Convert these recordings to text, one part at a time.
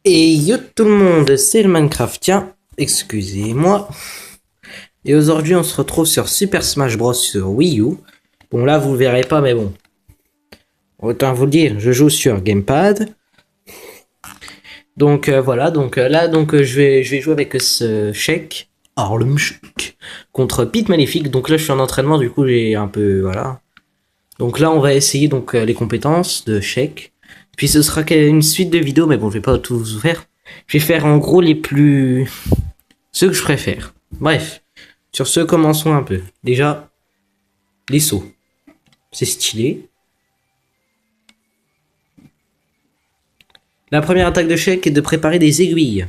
Et yo tout le monde, c'est le Minecraftien, excusez-moi. Et aujourd'hui on se retrouve sur Super Smash Bros sur Wii U. Bon là vous le verrez pas mais bon. Autant vous le dire, je joue sur Gamepad. Donc voilà, je vais jouer avec ce Sheik, Harlem Shake, contre Pete Maléfique. Donc là je suis en entraînement, du coup j'ai un peu voilà. Donc là on va essayer les compétences de Sheik. Puis ce sera une suite de vidéos, mais bon je vais pas tout vous faire. Je vais faire en gros ceux que je préfère. Bref, sur ce, commençons un peu. Déjà, les sauts. C'est stylé. La première attaque de Sheik est de préparer des aiguilles.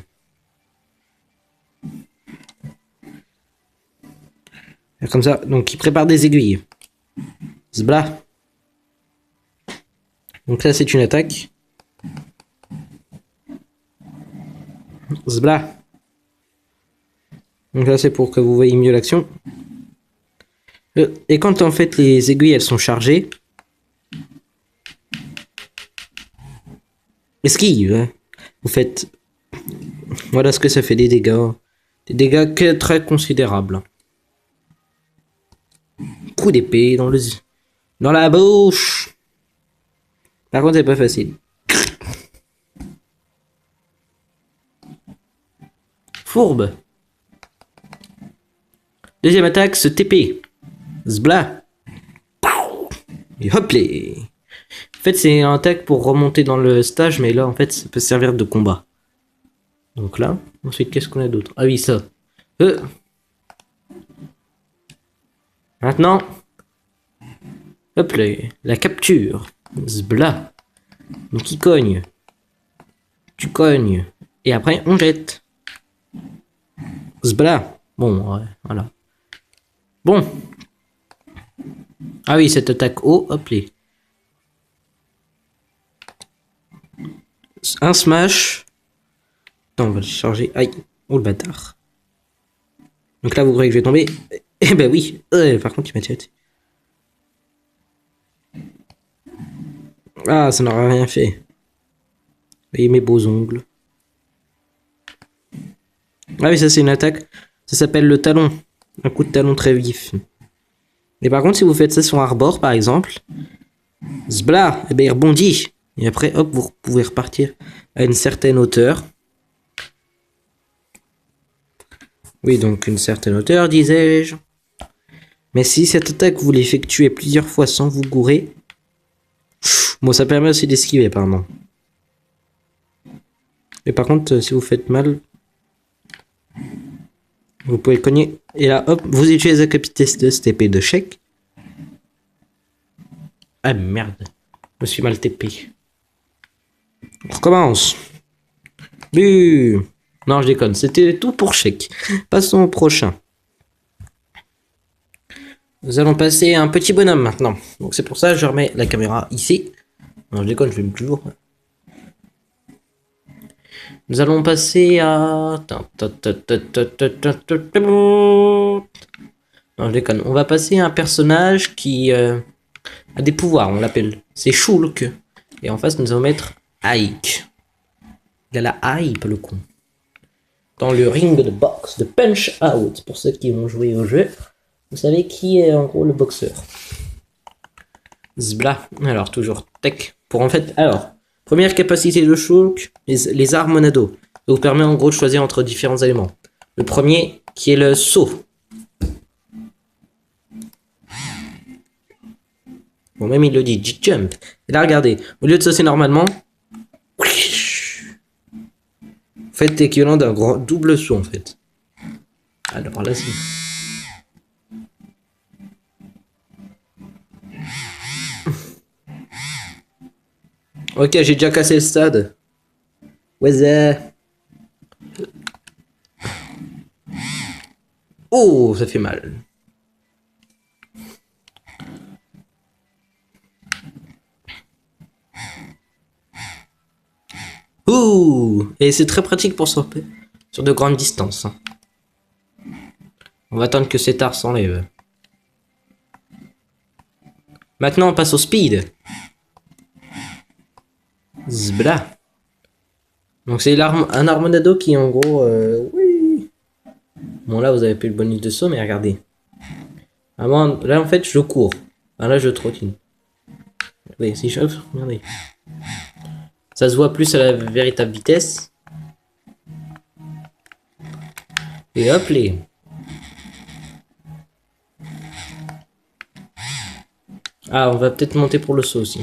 Comme ça, donc il prépare des aiguilles. Zbla. Donc là, c'est une attaque. Zbla. Donc là, c'est pour que vous voyez mieux l'action. Et quand en fait les aiguilles elles sont chargées, esquive. Vous faites, voilà ce que ça fait, des dégâts très considérables. Coup d'épée dans la bouche. Par contre, c'est pas facile. Fourbe. Deuxième attaque, ce TP. Zbla. Et hop les. En fait, c'est un attaque pour remonter dans le stage, mais là, en fait, ça peut servir de combat. Donc là, ensuite, qu'est-ce qu'on a d'autre? Ah oui, ça. Maintenant, hop là, la capture. Zbla. Donc il cogne. Tu cognes. Et après, on jette. Zbla. Bon, ouais, voilà. Bon. Ah oui, cette attaque haut, hop là. Un smash. Non, on va le charger. Aïe. Oh le bâtard. Donc là, vous croyez que je vais tomber? Eh ben oui. Par contre, il m'a tiré. Ah, ça n'aura rien fait. Voyez mes beaux ongles. Ah oui, ça c'est une attaque. Ça s'appelle le talon. Un coup de talon très vif. Et par contre, si vous faites ça sur Arbor, par exemple, zbla, eh ben il rebondit. Et après, hop, vous pouvez repartir à une certaine hauteur. Oui, donc une certaine hauteur, disais-je. Mais si cette attaque vous l'effectuez plusieurs fois sans vous gourer, bon, ça permet aussi d'esquiver, apparemment. Mais par contre, si vous faites mal, vous pouvez le cogner. Et là, hop, vous utilisez la capitesse de cette épée de Sheik. Ah merde, je me suis mal TP. On recommence. Buh. Non, je déconne, c'était tout pour Sheik. Passons au prochain. Nous allons passer à un petit bonhomme maintenant. Donc c'est pour ça que je remets la caméra ici. Non, je déconne, je vais toujours. Nous allons passer à... Non, je déconne. On va passer à un personnage qui a des pouvoirs, on l'appelle. C'est Shulk. Et en face, nous allons mettre Ike. Il a la hype, le con. Dans le ring de boxe de Punch Out. Pour ceux qui vont jouer au jeu, vous savez qui est en gros le boxeur. Zbla. Alors, toujours tech. Pour en fait... Alors, première capacité de Shulk, les arts monado. Ça vous permet en gros de choisir entre différents éléments. Le premier, qui est le saut. Bon, même il le dit, jump. Et là, regardez, au lieu de sauter normalement, faites l'équivalent d'un grand double saut en fait. Alors là, c'est... Ok, j'ai déjà cassé le stade. Ouais, oh, ça fait mal. Ouh, et c'est très pratique pour sauter sur de grandes distances. On va attendre que cet art s'enlève. Maintenant, on passe au speed. Zbla. Donc c'est un Armonado qui en gros... oui. Bon là vous avez plus le bonus de saut, mais regardez. Avant, là en fait je cours. Ah, là je trottine. Oui, si je... Regardez. Ça se voit plus à la véritable vitesse. Et hop les. Ah, on va peut-être monter pour le saut aussi.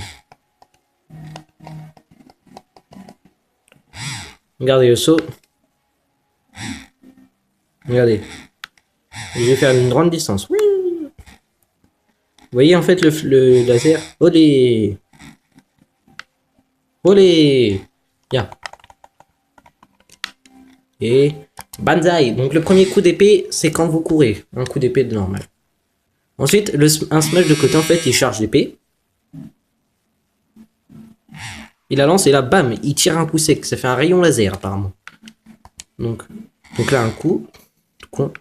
Regardez le saut. Regardez. Je vais faire une grande distance. Oui. Vous voyez en fait le laser. Olé. Olé. Bien. Et banzai. Donc le premier coup d'épée, c'est quand vous courez. Un coup d'épée de normal. Ensuite, un smash de côté, en fait, il charge l'épée. Il la lance et là, bam, il tire un coup sec. Ça fait un rayon laser, apparemment. Donc là, un coup. Con.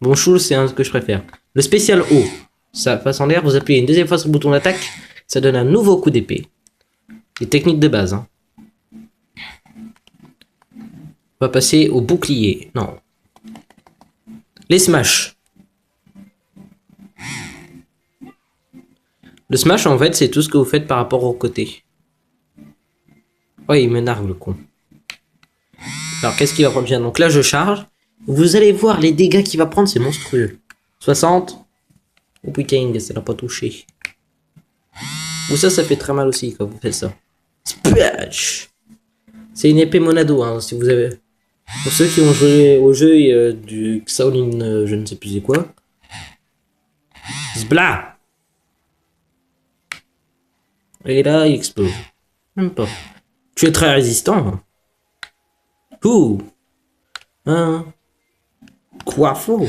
Bon, Shul, c'est un que je préfère. Le spécial haut. Ça passe en l'air, vous appuyez une deuxième fois sur le bouton d'attaque. Ça donne un nouveau coup d'épée. Les techniques de base. Hein. On va passer au bouclier. Non. Les smash. Le smash, en fait, c'est tout ce que vous faites par rapport au côté. Oh, il me nargue, le con. Alors, qu'est-ce qu'il va prendre bien? Donc là, je charge. Vous allez voir les dégâts qu'il va prendre, c'est monstrueux. 60. Oh putain, ça l'a pas touché. Ou ça fait très mal aussi quand vous faites ça. Splash. C'est une épée Monado, hein, si vous avez... Pour ceux qui ont joué au jeu du Shaolin, je ne sais plus c'est quoi. Zbla. Et là, il explose. Même pas. Tu es très résistant. Ouh. Hein. Quoi faux.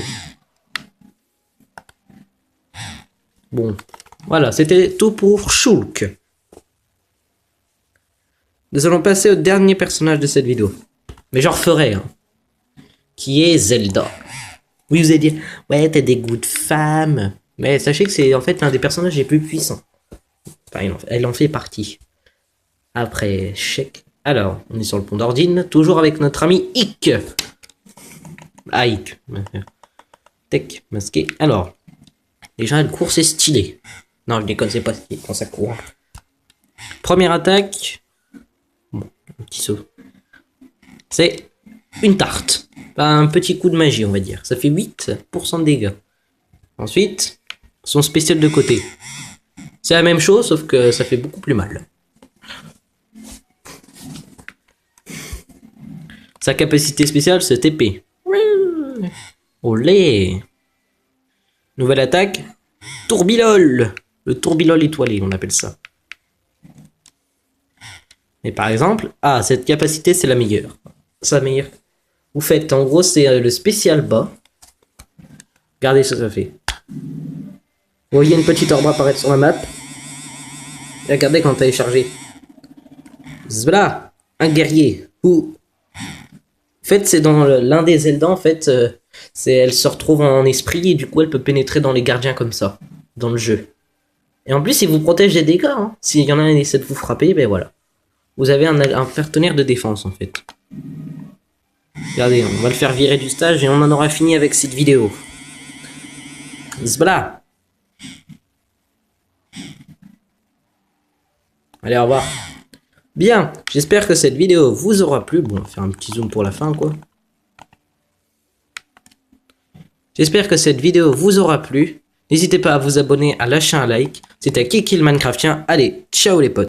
Bon. Voilà, c'était tout pour Shulk. Nous allons passer au dernier personnage de cette vidéo. Mais j'en referai, hein. Qui est Zelda. Oui, vous allez dire, ouais, t'as des goûts de femme. Mais sachez que c'est en fait un des personnages les plus puissants. Enfin, elle en fait partie. Après, Sheik. Alors, on est sur le pont d'Ordine, toujours avec notre ami Ikk. Ah, Ikk. Tech, masqué. Alors, déjà, une course est stylée. Non, je déconne, c'est pas stylé quand ça court. Première attaque. Bon, un petit saut. C'est une tarte. Un petit coup de magie, on va dire. Ça fait 8% de dégâts. Ensuite, son spécial de côté. C'est la même chose, sauf que ça fait beaucoup plus mal. Sa capacité spéciale, c'est TP. Olé. Nouvelle attaque. Tourbilol. Le tourbilol étoilé, on appelle ça. Et par exemple, ah, cette capacité, c'est la meilleure. C'est la meilleure. Vous faites, en gros, c'est le spécial bas. Regardez ce que ça fait. Vous voyez une petite orbe apparaître sur la map. Et regardez quand elle est chargée. Voilà, un guerrier. Ou en fait, c'est dans l'un des Zelda, en fait, elle se retrouve en esprit et du coup, elle peut pénétrer dans les gardiens comme ça, dans le jeu. Et en plus, il vous protège des dégâts. Hein. S'il y en a un qui essaie de vous frapper, ben voilà. Vous avez un partenaire de défense, en fait. Regardez, on va le faire virer du stage et on en aura fini avec cette vidéo. Voilà. Allez, au revoir. Bien, j'espère que cette vidéo vous aura plu. Bon, on va faire un petit zoom pour la fin, quoi. J'espère que cette vidéo vous aura plu. N'hésitez pas à vous abonner, à lâcher un like. C'était Kiki le Minecraftien. Allez, ciao les potes.